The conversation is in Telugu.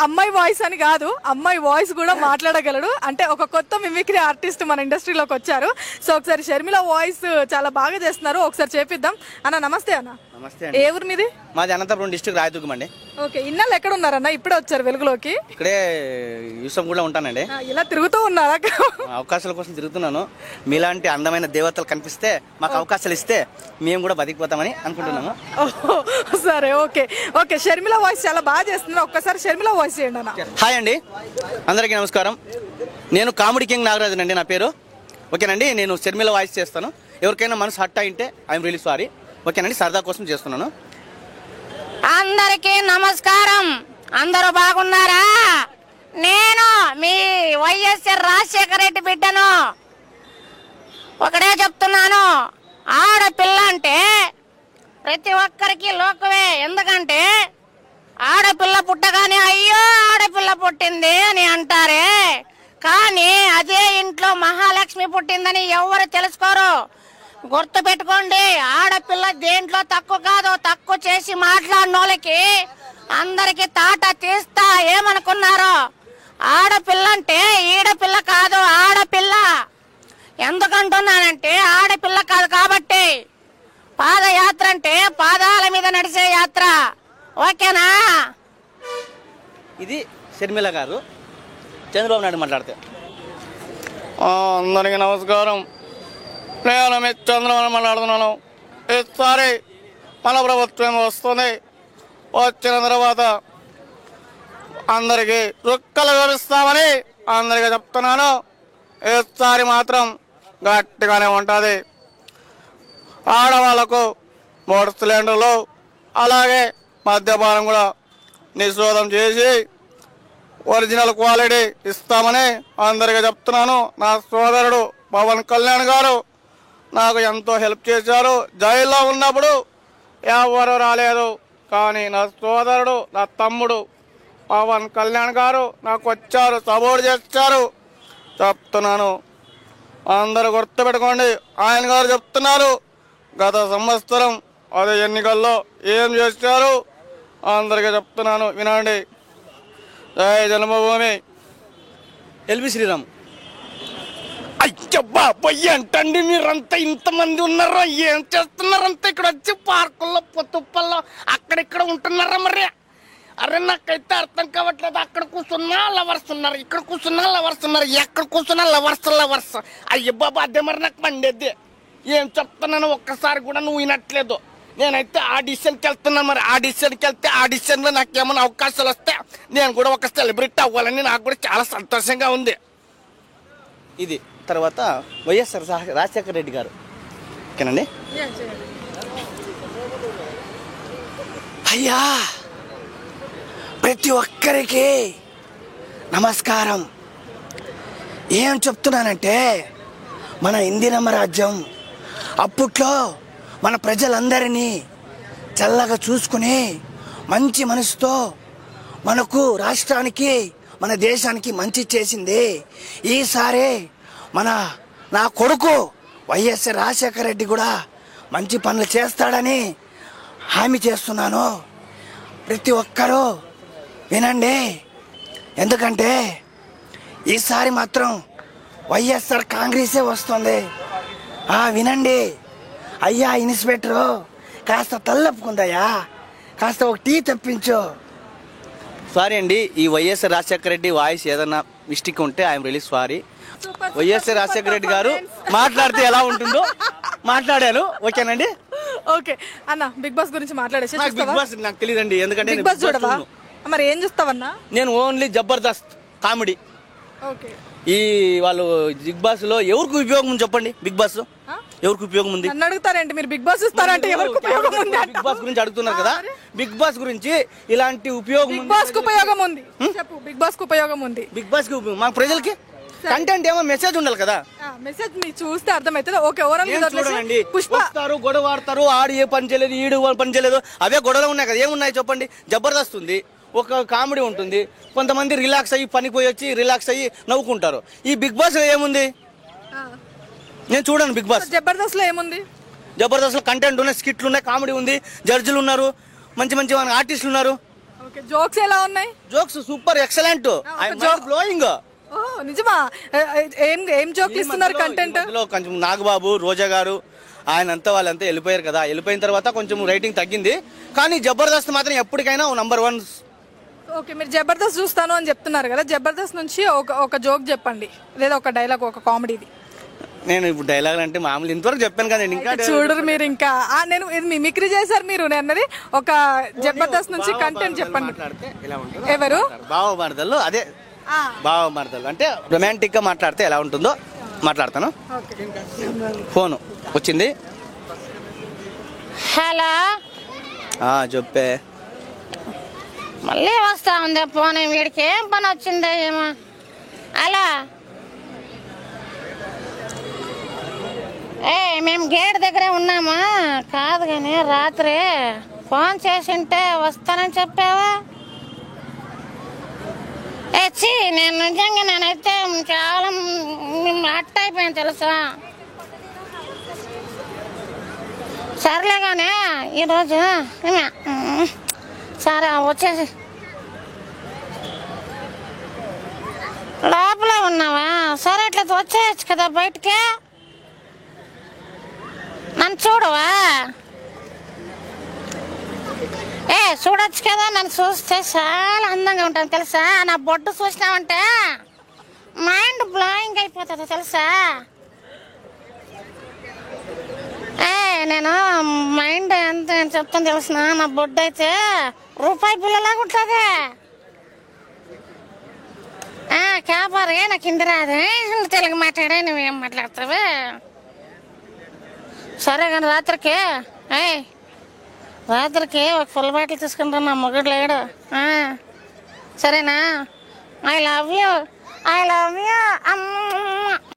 అమ్మాయి వాయిస్ అని కాదు, అమ్మాయి వాయిస్ కూడా మాట్లాడగలడు. అంటే ఒక కొత్త మిమిక్రీ ఆర్టిస్ట్ మన ఇండస్ట్రీలోకి వచ్చారు. సో ఒకసారి షర్మిల వాయిస్ చాలా బాగా చేస్తున్నారు, ఒకసారి చేపిద్దాం. అన్న నమస్తే. అన్న నమస్తే. ఏ ఊరు మీది? మాది అనంతపురం డిస్ట్రిక్ట్ రాయదుర్గం అండి. ఓకే, ఇన్నాళ్ళు ఎక్కడ ఉన్నారన్న? ఇప్పుడే వచ్చారు వెలుగులోకి? ఇక్కడే యూసం కూడా ఉంటానండి. ఇలా తిరుగుతూ ఉన్నారా? అవకాశాల కోసం తిరుగుతున్నాను. మీలాంటి అందమైన దేవతలు కనిపిస్తే మాకు అవకాశాలు ఇస్తే మేము కూడా బతికిపోతామని అనుకుంటున్నాము. సరే, ఓకే ఓకే. షర్మిల వాయిస్ చాలా బాగా చేస్తున్నారు, ఒక్కసారి షర్మిల వాయిస్ చేయండి అన్న. హాయ్ అండి, అందరికీ నమస్కారం. నేను కామెడీ కింగ్ నాగరాజన్ అండి నా పేరు. ఓకేనండి, నేను షర్మిల వాయిస్ చేస్తాను. ఎవరికైనా మనసు హట్ అయింటే ఐఎమ్ రియలీ సారీ. ఓకేనండి, సరదా కోసం చేస్తున్నాను. అందరికీ నమస్కారం. అందరూ బాగున్నారా? నేను మీ వైఎస్ఆర్ రాజశేఖర రెడ్డి బిడ్డను. ఒకటే చెప్తున్నాను, ఆడపిల్ల అంటే ప్రతి ఒక్కరికి లోకమే. ఎందుకంటే ఆడపిల్ల పుట్టగానే అయ్యో ఆడపిల్ల పుట్టింది అని అంటారే, కానీ అదే ఇంట్లో మహాలక్ష్మి పుట్టిందని ఎవరు తెలుసుకోరు. గుర్తు పెట్టుకోండి, ఆడపిల్ల దేంట్లో తక్కువ కాదు. తక్కువ చేసి మాట్లాడిన వాళ్ళకి అందరికి తాట తీస్తా. ఏమనుకున్నారు? ఆడపిల్ల అంటే ఈడపిల్ల కాదు, ఆడపిల్ల. ఎందుకంటున్నానంటే ఆడపిల్ల కాదు కాబట్టి. పాదయాత్ర అంటే పాదాల మీద నడిచే యాత్ర. ఓకేనా? ఇది షర్మిల గారు. చంద్రబాబు నాయుడు మాట్లాడితే. అందరికీ నమస్కారం. నేను మీ చంద్రబాబు మాట్లాడుతున్నాను. ఈసారి మన ప్రభుత్వం వస్తుంది. వచ్చిన తర్వాత అందరికీ రుక్కలు చూపిస్తామని అందరికీ చెప్తున్నాను. ఈసారి మాత్రం గట్టిగానే ఉంటుంది. ఆడవాళ్లకు 3 సిలిండర్లు అలాగే మద్యపానం కూడా నిషేధం చేసి ఒరిజినల్ క్వాలిటీ ఇస్తామని అందరికీ చెప్తున్నాను. నా సోదరుడు పవన్ కళ్యాణ్ గారు నాకు ఎంతో హెల్ప్ చేశారు. జైల్లో ఉన్నప్పుడు ఎవరు రాలేదు, కానీ నా సోదరుడు నా తమ్ముడు పవన్ కళ్యాణ్ గారు నాకు వచ్చారు, సపోర్ట్ చేశారు. చెప్తున్నాను, అందరూ గుర్తుపెట్టుకోండి. ఆయన గారు చెప్తున్నారు గత సంవత్సరం అదే ఎన్నికల్లో ఏం చేశారు అందరికీ చెప్తున్నాను, వినండి. జై జన్మభూమి. ఎల్వి శ్రీరామ్. అయ్యబ్బా పొయ్యి అంటండి, మీరంతా ఇంతమంది ఉన్నారా? ఏం చేస్తున్నారంతా ఇక్కడ వచ్చి పార్కుల్లో పొత్తుప్పల్లో అక్కడిక్కడ ఉంటున్నారా? మరి అరే నాకైతే అర్థం కావట్లేదు. అక్కడ కూర్చున్నా లవర్స్ ఉన్నారు, ఇక్కడ కూర్చున్నా లవర్స్ ఉన్నారు, ఎక్కడ కూర్చున్నా లవర్స్. అయ్య బాబా, అదే మరి నాకు మండేది. ఏం చెప్తున్నాను ఒక్కసారి కూడా నువ్వు వినట్లేదు. నేనైతే ఆడిషన్కి వెళ్తున్నాను. మరి ఆడిషన్కి వెళ్తే ఆడిషన్లో నాకేమైనా అవకాశాలు వస్తే నేను కూడా ఒక సెలబ్రిటీ అవ్వాలని నాకు కూడా చాలా సంతోషంగా ఉంది. ఇది తర్వాత వైఎస్ఆర్ రాజశేఖర రెడ్డి గారు. ఓకేనండి. అయ్యా, ప్రతి ఒక్కరికి నమస్కారం. ఏం చెప్తున్నానంటే మన ఇందిరమ్మ రాజ్యం అప్పట్లో మన ప్రజలందరినీ చల్లగా చూసుకుని మంచి మనసుతో మనకు రాష్ట్రానికి మన దేశానికి మంచి చేసింది. ఈసారి నా కొడుకు వైఎస్ఆర్ రాజశేఖర రెడ్డి కూడా మంచి పనులు చేస్తాడని హామీ చేస్తున్నాను. ప్రతి ఒక్కరూ వినండి, ఎందుకంటే ఈసారి మాత్రం వైఎస్ఆర్ కాంగ్రెసే వస్తుంది. వినండి అయ్యా ఇన్స్పెక్టరు, కాస్త తల్లప్పుకుందయ్యా, కాస్త ఒక టీ తెప్పించు. సారీ అండి, ఈ వైఎస్ఆర్ రాజశేఖర రెడ్డి వాయిస్ ఏదన్నా మిస్టేక్ ఉంటే I'm really sorry. YSR Rajasekhara Reddy గారు మాట్లాడితే ఎలా ఉంటుందో మాట్లాడాను. ఓకేనండి. ఓకే అన్న, బిగ్ బాస్ గురించి మాట్లాడేసి. బిగ్ బాస్ నాకు తెలియదండి, ఎందుకంటే బిగ్ బాస్ చూడవా? మరి ఏం చూస్తావన్నా? నేను ఓన్లీ జబర్దస్త్ కామెడీ. ఓకే, ఈ వాళ్ళు బిగ్ బాస్ లో ఎవరికి ఉపయోగం ఉంది చెప్పండి? బిగ్ బాస్ ఎవరికి ఉపయోగం ఉంది? నన్ను అడుగుతారేంటి మీరు? బిగ్ బాస్ చూస్తారంటే ఎవరికి ఉపయోగం ఉంది? బిగ్ బాస్ గురించి అడుగుతున్నారు కదా. బిగ్ బాస్ గురించి ఇలాంటి ఉపయోగం, బిగ్ బాస్ కు ఉపయోగం ఉంది చెప్పు. బిగ్ బాస్ కు ఉపయోగం ఉంది. బిగ్ బాస్ కి మా ప్రజలకి కంటెంట్ ఏమో మెసేజ్ ఉండాలి కదా. మెసేజ్ ని చూస్తే అర్థమవుతుంది. ఓకే, ఓవరాల్ చూడండి, వస్తారు గొడవ ఆడతారు, ఆడు ఏ పని చేయలేదు, ఈడు పని చేయలేదు, అవే గొడవలు ఉన్నాయి కదా. ఏమున్నాయి చెప్పండి? జబర్దస్త్ ఉంది, ఒక కామెడీ ఉంటుంది, కొంతమంది రిలాక్స్ అయ్యి పనికి పోయి వచ్చి రిలాక్స్ అయ్యి నవ్వుకుంటారు. ఈ బిగ్ బాస్ లో ఏముంది? నేను చూడండి బిగ్ బాస్. జబర్దస్త్ లో ఏముంది? జబర్దస్త్ లో కంటెంట్ ఉన్నాయి, స్కిట్లు ఉన్నాయి, కామెడీ ఉంది, జడ్జిలు ఉన్నారు, మంచి మంచి ఆర్టిస్టులు ఉన్నారు. ఓకే జోక్స్ ఎలా ఉన్నాయి? Jokes super excellent blowing. ఓ నిజమా? ఏం జోక్లు ఇస్తున్నారు కంటెంట్? కొంచెం నాగబాబు, రోజా గారు ఆయనంతా వాళ్ళంతా వెళ్ళిపోయారు కదా, వెళ్ళిపోయిన తర్వాత కొంచెం రేటింగ్ తగ్గింది. కానీ జబర్దస్త్ మాత్రం ఎప్పటికైనా నంబర్ 1. ఓకే మీరు జబర్దస్త్ చూస్తాను అని చెప్తున్నారు కదా, జబర్దస్త్ నుంచి ఒక జోక్ చెప్పండి, లేదా ఒక డైలాగ్, ఒక కామెడీది. నేను ఇప్పుడు డైలాగ్ అంటే మామూలు ఇంతవరకు చెప్పాను కదా, ఇంకా చూడరు మీరు ఇంకా. నేను ఇది మిమిక్రీ చేశారు మీరు, నేను అన్నది ఒక జబర్దస్త్ నుంచి కంటెంట్ చెప్పండి. మాట్లాడితే ఎలా ఉంటుందో ఎవరు? బావ మరదలు. అదే బావ మరదలు అంటే రొమాంటిక్ గా మాట్లాడితే ఎలా ఉంటుందో మాట్లాడతాను. ఫోన్ వచ్చింది. హలో, చెప్పే. మళ్ళీ వస్తా ఉంది ఫోన్. వీడికి ఏం పని వచ్చిందో ఏమో. అలా మేము గేట్ దగ్గరే ఉన్నామా? కాదు కానీ రాత్రి ఫోన్ చేసింటే వస్తానని చెప్పావా? నేను నిజంగా నేనైతే చాలా హట్ అయిపోయాను తెలుసా. సర్లే కానీ ఈరోజు సరే వచ్చేసి లోపల ఉన్నావా? సరే అట్లా వచ్చేయచ్చు కదా బయటికి. నన్ను చూడవా? చూడొచ్చు కదా, నన్ను చూస్తే చాలా అందంగా ఉంటాను తెలుసా. నా బొడ్డు చూసినావంటే మైండ్ బ్లోయింగ్ అయిపోతుంది తెలుసా. నేను మైండ్ ఎంత నేను చెప్తాను తెలుసిన, నా బొడ్డు అయితే రూపాయి బిల్లలాగా ఉంటుంది. కాపారే నాకు హిందీ రాదే, తెలుగు మాట్లాడే నువ్వేం మాట్లాడతావే. సరే కానీ రాత్రికి ఒక ఫుల్ బాటిల్ తీసుకుంటా, నా మొగుడు లేడు. సరేనా? I love you.